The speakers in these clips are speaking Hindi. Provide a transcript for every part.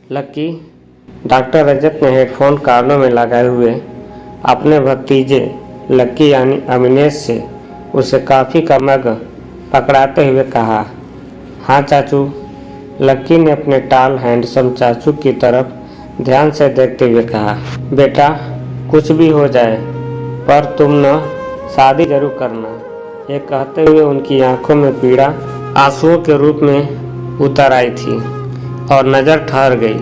लक्की। डॉक्टर रजत ने हेडफोन कानों में लगाए हुए अपने भतीजे लक्की यानी अविनेश से उसे काफ़ी का मग पकड़ाते हुए कहा। हाँ चाचू। लक्की ने अपने टाल हैंडसम चाचू की तरफ ध्यान से देखते हुए कहा। बेटा कुछ भी हो जाए पर तुम न शादी जरूर करना। ये कहते हुए उनकी आंखों में पीड़ा आंसुओं के रूप में उतर आई थी और नज़र ठहर गई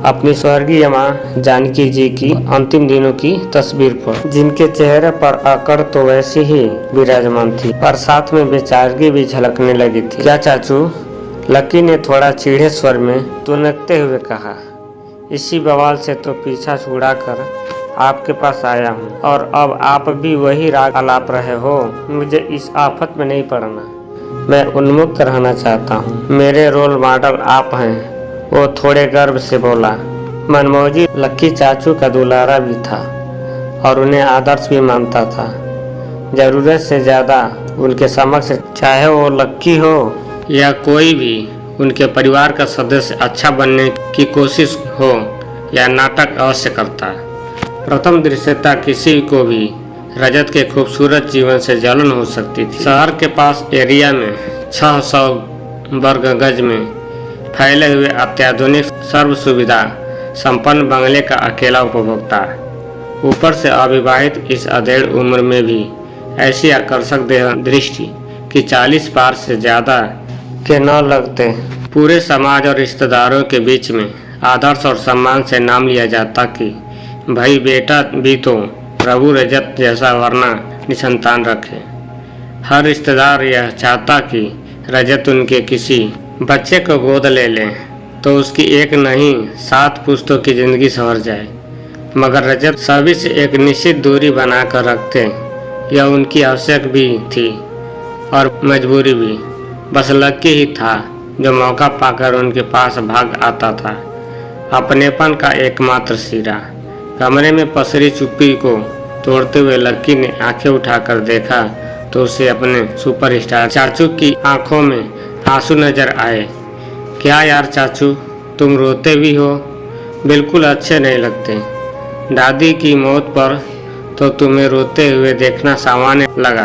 अपनी स्वर्गीय माँ जानकी जी की अंतिम दिनों की तस्वीर पर, जिनके चेहरे पर अकड़ तो वैसी ही विराजमान थी पर साथ में बेचारगी भी झलकने लगी थी। क्या चाचू? लक्की ने थोड़ा चिढ़े स्वर में तुनकते हुए कहा। इसी बवाल से तो पीछा छुड़ाकर आपके पास आया हूँ और अब आप भी वही राग अलाप रहे हो। मुझे इस आफत में नहीं पड़ना। मैं उन्मुक्त रहना चाहता हूँ। मेरे रोल मॉडल आप हैं, वो थोड़े गर्व से बोला। मनमौजी लक्की चाचू का दुलारा भी था और उन्हें आदर्श भी मानता था। ज़रूरत से ज़्यादा उनके समक्ष चाहे वो लक्की हो या कोई भी उनके परिवार का सदस्य अच्छा बनने की कोशिश हो या नाटक अवश्य करता। प्रथम दृश्यता किसी को भी रजत के खूबसूरत जीवन से जलन हो सकती थी। शहर के पास एरिया में 600 वर्ग गज में फैले हुए अत्याधुनिक सर्व सुविधा संपन्न बंगले का अकेला उपभोक्ता, ऊपर से अविवाहित, इस अधेड़ उम्र में भी ऐसी आकर्षक देह दृष्टि कि 40 पार से ज़्यादा के न लगते। पूरे समाज और रिश्तेदारों के बीच में आदर्श और सम्मान से नाम लिया जाता कि भाई बेटा भी तो प्रभु रजत जैसा वरना निसंतान रखे। हर रिश्तेदार यह चाहता कि रजत उनके किसी बच्चे को गोद ले लें तो उसकी एक नहीं 7 पुश्तों की ज़िंदगी संवर जाए। मगर रजत सभी से एक निश्चित दूरी बनाकर रखते। यह उनकी आवश्यक भी थी और मजबूरी भी। बस लक्की ही था जो मौका पाकर उनके पास भाग आता था, अपनेपन का एकमात्र सिरा। कमरे में पसरी चुप्पी को तोड़ते हुए लक्की ने आंखें उठाकर देखा तो उसे अपने सुपरस्टार चाचू की आंखों में आंसू नजर आए। क्या यार चाचू, तुम रोते भी हो? बिल्कुल अच्छे नहीं लगते। दादी की मौत पर तो तुम्हें रोते हुए देखना सामान्य लगा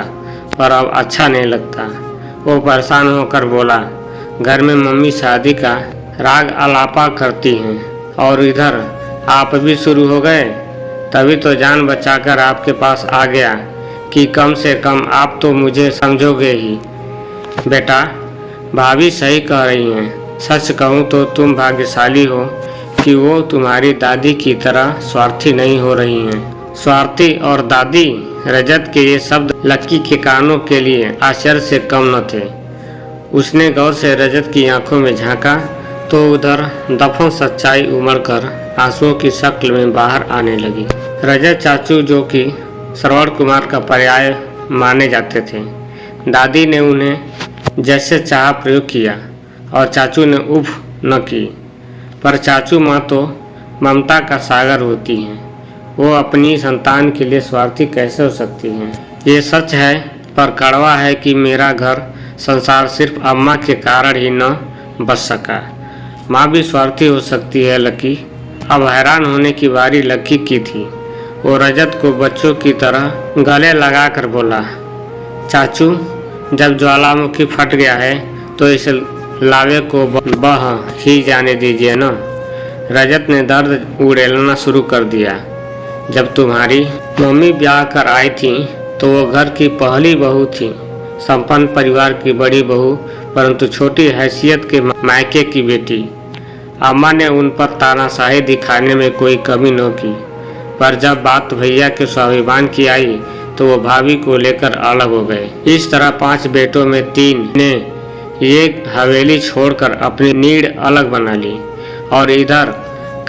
पर अब अच्छा नहीं लगता। वो परेशान होकर बोला। घर में मम्मी शादी का राग अलापा करती हैं और इधर आप भी शुरू हो गए। तभी तो जान बचाकर आपके पास आ गया कि कम से कम आप तो मुझे समझोगे ही। बेटा भाभी सही कह रही हैं। सच कहूँ तो तुम भाग्यशाली हो कि वो तुम्हारी दादी की तरह स्वार्थी नहीं हो रही हैं। स्वार्थी और दादी, रजत के ये शब्द लक्की के कानों के लिए आश्चर्य से कम न थे। उसने गौर से रजत की आंखों में झांका तो उधर दफन सच्चाई उमड़ कर आंसुओं की शक्ल में बाहर आने लगी। रजत चाचू जो कि श्रवण कुमार का पर्याय माने जाते थे, दादी ने उन्हें जैसे चाह प्रयोग किया और चाचू ने उफ न की। पर चाचू माँ तो ममता का सागर होती हैं। वो अपनी संतान के लिए स्वार्थी कैसे हो सकती हैं? ये सच है पर कड़वा है कि मेरा घर संसार सिर्फ अम्मा के कारण ही न बच सका। माँ भी स्वार्थी हो सकती है लक्की। अब हैरान होने की बारी लक्की की थी। वो रजत को बच्चों की तरह गले लगाकर बोला। चाचू जब ज्वालामुखी फट गया है तो इस लावे को बह ही जाने दीजिए न। रजत ने दर्द उड़ेलना शुरू कर दिया। जब तुम्हारी मम्मी ब्याह कर आई थी तो वो घर की पहली बहू थी, संपन्न परिवार की बड़ी बहू, परंतु छोटी हैसियत के मायके की बेटी। अम्मा ने उन पर तानाशाही दिखाने में कोई कमी न की, पर जब बात भैया के स्वाभिमान की आई तो वो भाभी को लेकर अलग हो गए। इस तरह 5 बेटों में 3 ने ये हवेली छोड़कर अपनी नीड़ अलग बना ली और इधर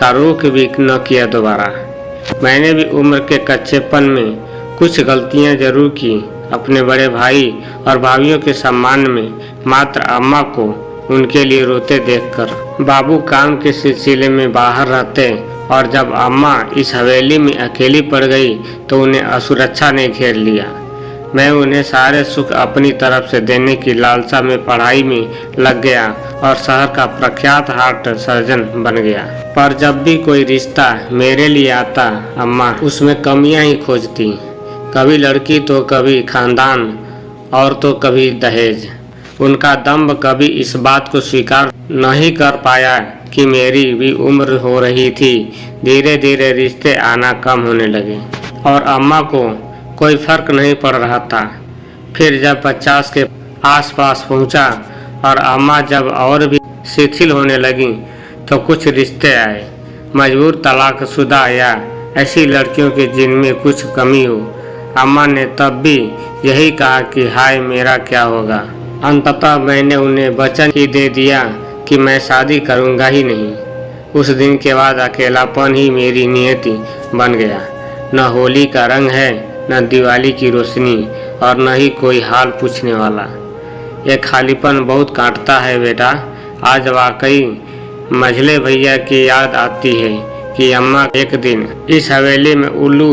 का रुख भी न किया दोबारा। मैंने भी उम्र के कच्चेपन में कुछ गलतियां जरूर की। अपने बड़े भाई और भाभीियों के सम्मान में मात्र अम्मा को उनके लिए रोते देखकर बाबू काम के सिलसिले में बाहर रहते और जब अम्मा इस हवेली में अकेली पड़ गई तो उन्हें असुरक्षा ने घेर लिया। मैं उन्हें सारे सुख अपनी तरफ से देने की लालसा में पढ़ाई में लग गया और शहर का प्रख्यात हार्ट सर्जन बन गया। पर जब भी कोई रिश्ता मेरे लिए आता, अम्मा उसमें कमियां ही खोजती। कभी लड़की तो कभी खानदान और तो कभी दहेज। उनका दम्भ कभी इस बात को स्वीकार नहीं कर पाया कि मेरी भी उम्र हो रही थी। धीरे धीरे रिश्ते आना कम होने लगे और अम्मा को कोई फर्क नहीं पड़ रहा था। फिर जब 50 के आसपास पहुंचा और अम्मा जब और भी शिथिल होने लगी तो कुछ रिश्ते आए। मजबूर तलाकशुदा या ऐसी लड़कियों के जिनमें कुछ कमी हो। अम्मा ने तब भी यही कहा कि हाय मेरा क्या होगा। अंततः मैंने उन्हें वचन ही दे दिया कि मैं शादी करूंगा ही नहीं। उस दिन के बाद अकेलापन ही मेरी नियति बन गया। न होली का रंग है, न दिवाली की रोशनी और न ही कोई हाल पूछने वाला। ये खालीपन बहुत काटता है बेटा। आज वाकई मझले भैया की याद आती है कि अम्मा एक दिन इस हवेली में उल्लू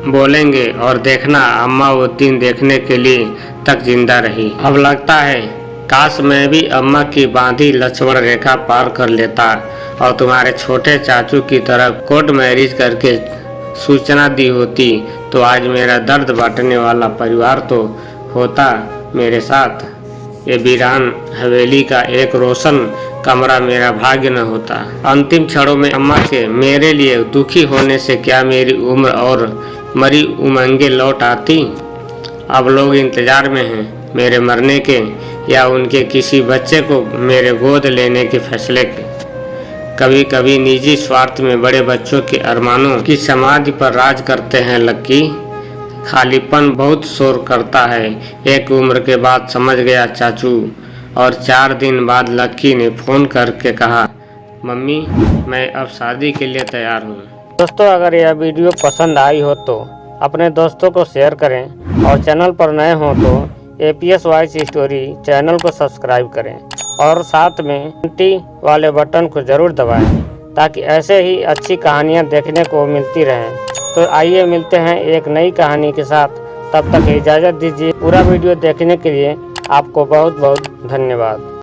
बोलेंगे और देखना अम्मा वो दिन देखने के लिए तक जिंदा रही। अब लगता है काश मैं भी अम्मा की बांधी लक्ष्मण रेखा पार कर लेता और तुम्हारे छोटे चाचू की तरह कोर्ट मैरिज करके सूचना दी होती, तो आज मेरा दर्द बांटने वाला परिवार तो होता मेरे साथ। ये वीरान हवेली का एक रोशन कमरा मेरा भाग्य न होता। अंतिम क्षणों में अम्मा के मेरे लिए दुखी होने से क्या मेरी उम्र और मरी उमंगें लौट आती। अब लोग इंतजार में हैं मेरे मरने के या उनके किसी बच्चे को मेरे गोद लेने के फैसले के। कभी कभी निजी स्वार्थ में बड़े बच्चों के अरमानों की समाधि पर राज करते हैं लक्की। खालीपन बहुत शोर करता है। एक उम्र के बाद समझ गया चाचू। और 4 दिन बाद लक्की ने फोन करके कहा, मम्मी मैं अब शादी के लिए तैयार हूँ। दोस्तों अगर यह वीडियो पसंद आई हो तो अपने दोस्तों को शेयर करें और चैनल पर नए हो तो APS वॉइस स्टोरी चैनल को सब्सक्राइब करें और साथ में घंटी वाले बटन को जरूर दबाएं ताकि ऐसे ही अच्छी कहानियां देखने को मिलती रहें। तो आइए मिलते हैं एक नई कहानी के साथ। तब तक इजाज़त दीजिए। पूरा वीडियो देखने के लिए आपको बहुत बहुत धन्यवाद।